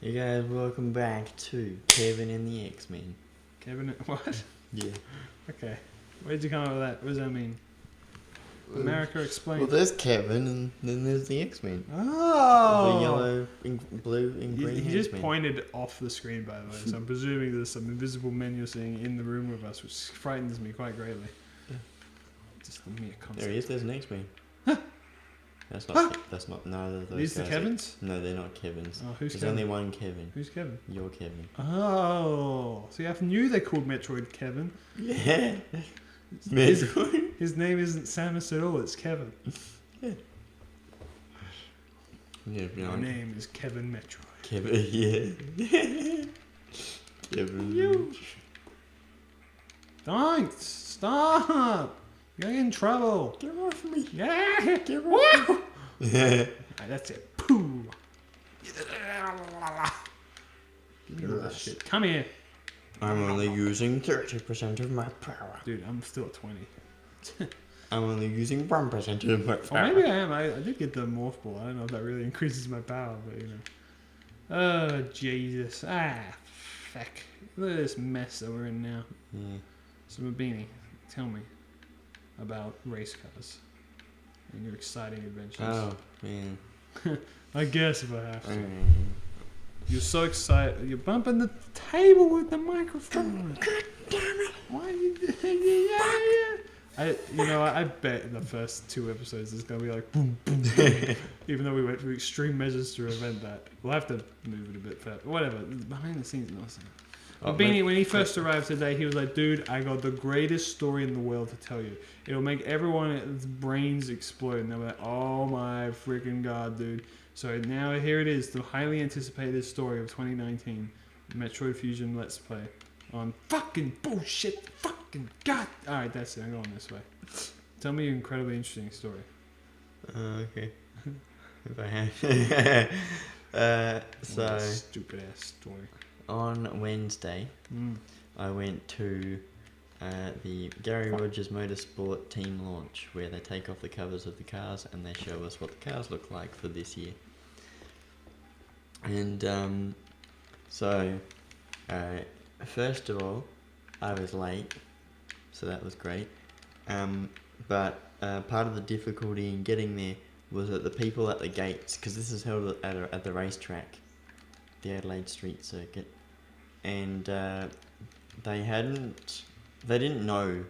You guys, welcome back to Kevin and the X-Men. Kevin, what? Yeah. Okay. Where'd you come up with that? What does that mean? America, explain. Well, there's Kevin, and then there's the X-Men. Oh! The yellow, blue, and green. He just X-Men. pointed off the screen, by the way, so I'm presuming there's some invisible men you're seeing in the room with us, which frightens me quite greatly. Yeah. Just the mere concept. There he is. There's an X-Men. Huh? That's not. That's not. Neither of those These the guys Kevins? No, they're not Kevins. Oh, who's There's Kevin? only one Kevin. Who's Kevin? You're Kevin. Oh, see, I knew they called Metroid Kevin. Yeah. Metroid. His name isn't Samus at all, it's Kevin. Yeah. Yeah, My name is Kevin Metroid. Kevin. Yeah. Kevin. You. Don't! Stop! You're in trouble. Get off me. Yeah! Get off me. Yeah. Right, that's it. Pooh! Give me all that Yes. shit. Come here. I'm only using 30% of my power. Dude, I'm still at 20. I'm only using 1% of my Or power. maybe I am. I did get the morph ball. I don't know if that really increases my power, but you know. Oh, Jesus. Fuck. Look at this mess that we're in now. Yeah. So, Mabeanie, tell me about race cars and your exciting adventures. Oh, man. I guess if I have to. Mm. You're so excited. You're bumping the table with the microphone. God damn it. Why are you doing it? I bet in the first 2 episodes there's going to be like boom, boom, boom. Even though we went through extreme measures to prevent that. We'll have to move it a bit further. Whatever. Behind the scenes, awesome. Beanie, when he first arrived today, he was like, dude, I got the greatest story in the world to tell you. It'll make everyone's brains explode. And they're like, oh my freaking god, dude. So now here it is, the highly anticipated story of 2019, Metroid Fusion Let's Play. On fucking bullshit, fucking god. Alright, that's it, I'm going this way. Tell me your incredibly interesting story. Okay. If I have. What a stupid ass story. On Wednesday, I went to the Gary Rogers Motorsport team launch, where they take off the covers of the cars and they show us what the cars look like for this year. And first of all, I was late, so that was great. But part of the difficulty in getting there was that the people at the gates, because this is held at the racetrack, the Adelaide Street Circuit, and they didn't know,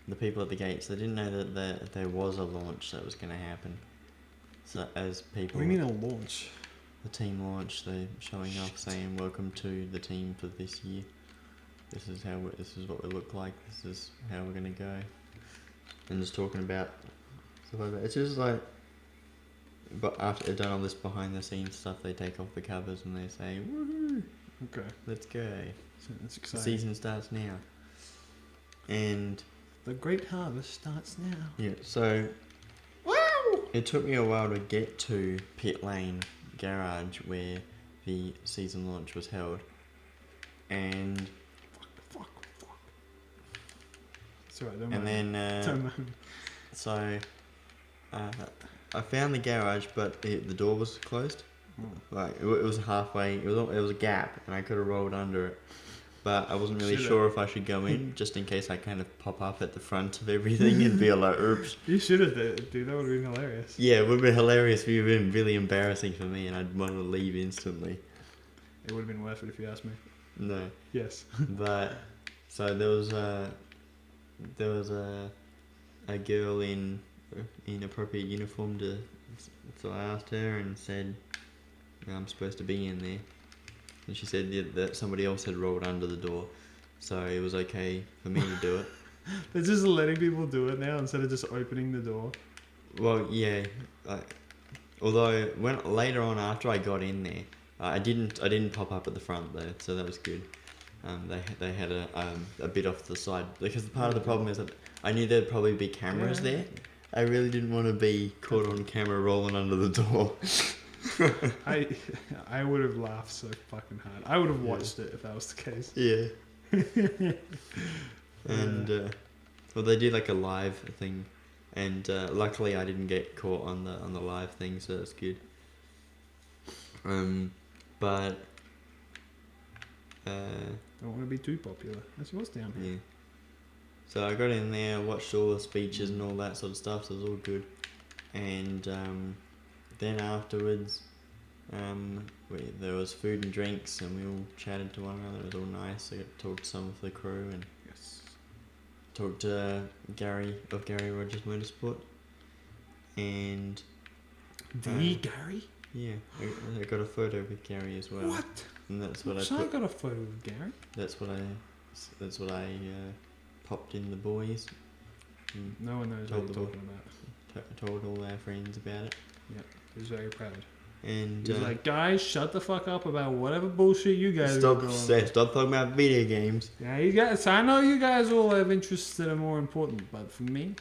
the people at the gates, they didn't know that there was a launch that was going to happen. So as people, What do you mean a launch? the team launch, they're showing up saying, welcome to the team for this year. This is what we look like. This is how we're gonna go. And just talking about stuff like that. It's just like, but after they've done all this behind the scenes stuff, they take off the covers and they say, woohoo, Okay. let's go. So that's The exciting. season starts now. And The great harvest starts now. yeah, so Wow! it took me a while to get to Pit Lane Garage where the season launch was held. And Fuck. It's alright, don't and mind. then Don't mind. so I found the garage, but the door was closed. Like it was halfway. It was a gap, and I could have rolled under it, but I wasn't really Should've. sure if I should go in, just in case I kind of pop up at the front of everything and be like, "Oops." You should have, dude. That would have been hilarious. Yeah, it would have been hilarious. It would have been really embarrassing for me, and I'd want to leave instantly. It would have been worth it if you asked me. No, Yes. but so there was a girl in appropriate uniform so I asked her and said, I'm supposed to be in there, and she said that somebody else had rolled under the door, so it was okay for me to do it. They're just letting people do it now instead of just opening the door. Well, yeah, although later on after I got in there, I didn't pop up at the front though, so that was good. They had a bit off to the side, because part of the problem is that I knew there'd probably be cameras there. I really didn't want to be caught on camera rolling under the door. I would have laughed so fucking hard. I would have watched it if that was the case. Yeah. And well, they did like a live thing, and luckily I didn't get caught on the live thing, so that's good. But Don't want to be too popular. That's yours down here. Yeah. So I got in there, watched all the speeches and all that sort of stuff, so it was all good. And then afterwards, there was food and drinks, and we all chatted to one another. It was all nice. I got to talk to some of the crew and Yes. talked to Gary of Gary Rogers Motorsport. And Gary? yeah, I got a photo with Gary as well. What? And that's what So I I put. got a photo of Gary. That's what I popped in the boys. And No one knows what Told you're the talking about. told all our friends about it. He was very proud. And He was like, guys, shut the fuck up about whatever bullshit you guys stop are going. stop talking about video games. Yeah, you guys. I know you guys all have interests that are more important, but for me,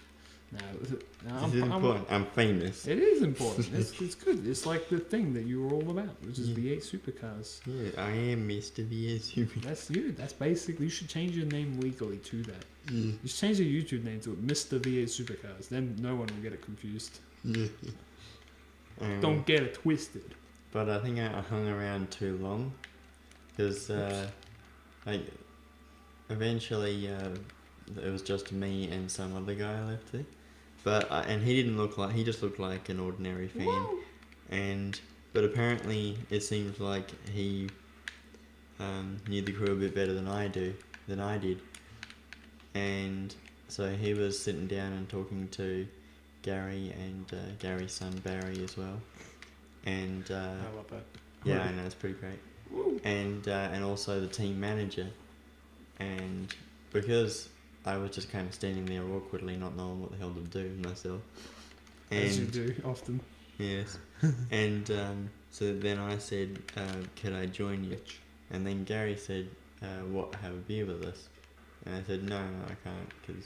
no. This is important. I'm famous. It is important. It's good. It's like the thing that you were all about, which is V8 supercars. Yeah, I am Mr. VS Super. That's you. That's basically. You should change your name legally to that. Yeah. You should change your YouTube name to Mr. V8 Supercars. Then no one will get it confused. Yeah. Don't get it twisted. But I think I hung around too long, because like eventually it was just me and some other guy left there. But and he didn't look like, he just looked like an ordinary fan. Whoa. But apparently it seems like he knew the crew a bit better than I did. And so he was sitting down and talking to Gary and Gary's son Barry as well. And I love that. yeah, I know, it's pretty great. Woo. And also the team manager. And because I was just kind of standing there awkwardly, not knowing what the hell to do myself. As you do often. Yes. And so then I said, could I join you? And then Gary said, what, have a beer with us? And I said, no, I can't, because...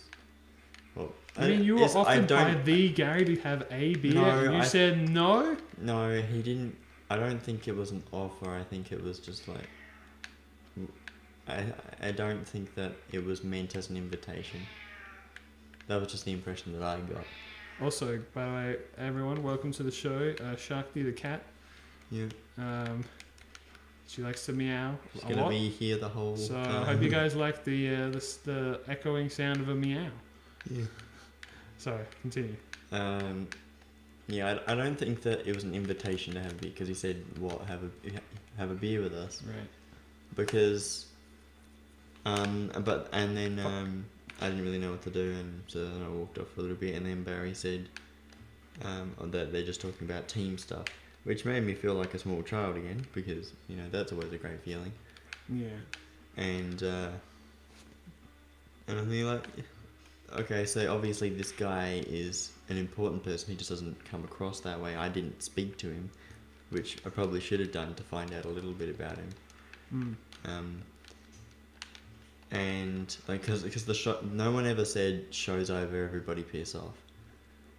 Well, I mean, you were offered by the Gary to have a beer, No, and you said no? No, he didn't. I don't think it was an offer. I think it was just like... I don't think that it was meant as an invitation. That was just the impression that I got. Also, by the way, everyone, welcome to the show. Sharky the cat. Yeah. She likes to meow She's a gonna lot. be here the whole So time. I hope you guys like the echoing sound of a meow. Yeah. Sorry, continue. Yeah, I don't think that it was an invitation to have a beer, because he said, "What, have a beer with us?" Right. Because, and then I didn't really know what to do, and so then I walked off for a little bit, and then Barry said, that they're just talking about team stuff, which made me feel like a small child again, because that's always a great feeling. Yeah. And I'm thinking like, okay, so obviously this guy is an important person. He just doesn't come across that way. I didn't speak to him, which I probably should have done to find out a little bit about him. And like, because the show, no one ever said show's over, everybody piss off.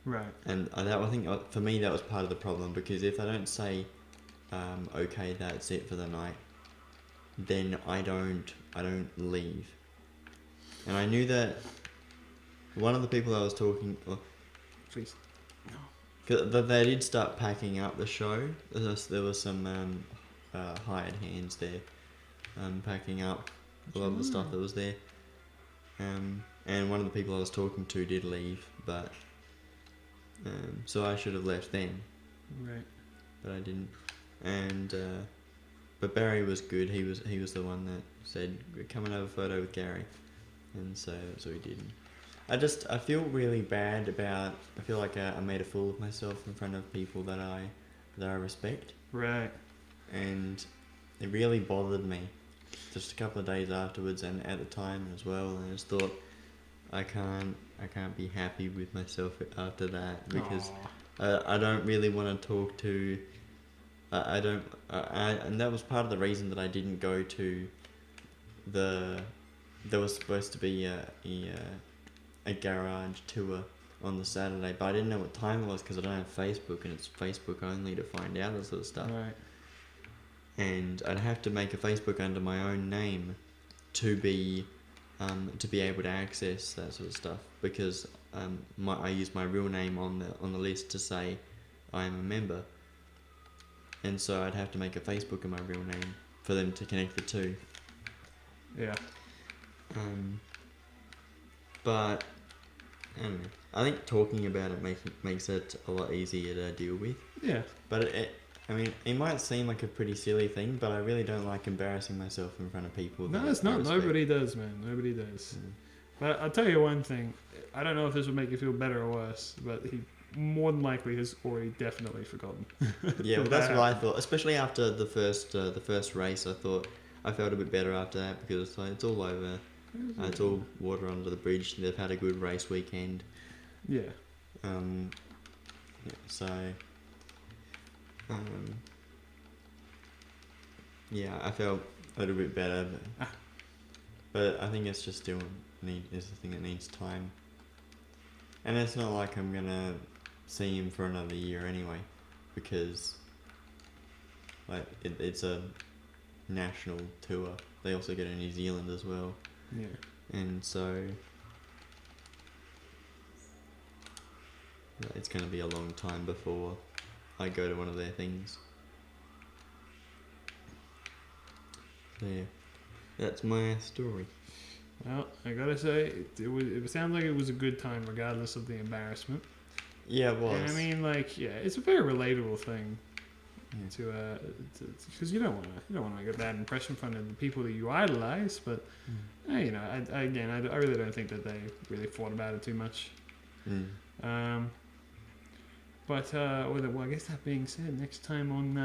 Right. And I think for me that was part of the problem, because if they don't say, okay, that's it for the night, then I don't leave. And I knew that one of the people I was talking, Please. because they did start packing up the show. There was some hired hands there, packing up a lot of the stuff that was there. And one of the people I was talking to did leave, but so I should have left then. Right. But I didn't. And but Barry was good. He was the one that said, "Come and have a photo with Gary," and so he did. I feel really bad about. I feel like I made a fool of myself in front of people that I respect. Right. And it really bothered me. Just a couple of days afterwards, and at the time as well. And I just thought, I can't be happy with myself after that, because I don't really want to talk to. And that was part of the reason that I didn't go to there was supposed to be a garage tour on the Saturday, but I didn't know what time it was because I don't have Facebook, and it's Facebook only to find out that sort of stuff. Right. And I'd have to make a Facebook under my own name to be able to access that sort of stuff, because I use my real name on the list to say I am a member, and so I'd have to make a Facebook in my real name for them to connect the two. Yeah. But I don't know. I think talking about it makes it a lot easier to deal with. Yeah. But I mean, it might seem like a pretty silly thing, but I really don't like embarrassing myself in front of people. No, that it's I not. respect. Nobody does, man. Nobody does. Mm. But I'll tell you one thing. I don't know if this would make you feel better or worse, but he more than likely has already definitely forgotten. Yeah, well, that's what I thought. Especially after the first race, I felt a bit better after that because it's like it's all over. It's all water under the bridge. They've had a good race weekend. Yeah. So. Yeah, I felt a little bit better, but I think it's just still is the thing that needs time. And it's not like I'm gonna see him for another year anyway, because like it's a national tour. They also go to New Zealand as well. Yeah. And so it's going to be a long time before I go to one of their things. So yeah, that's my story. Well, I gotta say, it sounds like it was a good time, regardless of the embarrassment. Yeah, it was. And I mean, like, yeah, it's a very relatable thing to because you don't want to make a bad impression in front of the people that you idolize. But you know, I really don't think that they really thought about it too much. But well, I guess that being said, next time on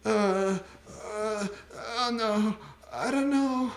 oh no, I don't know.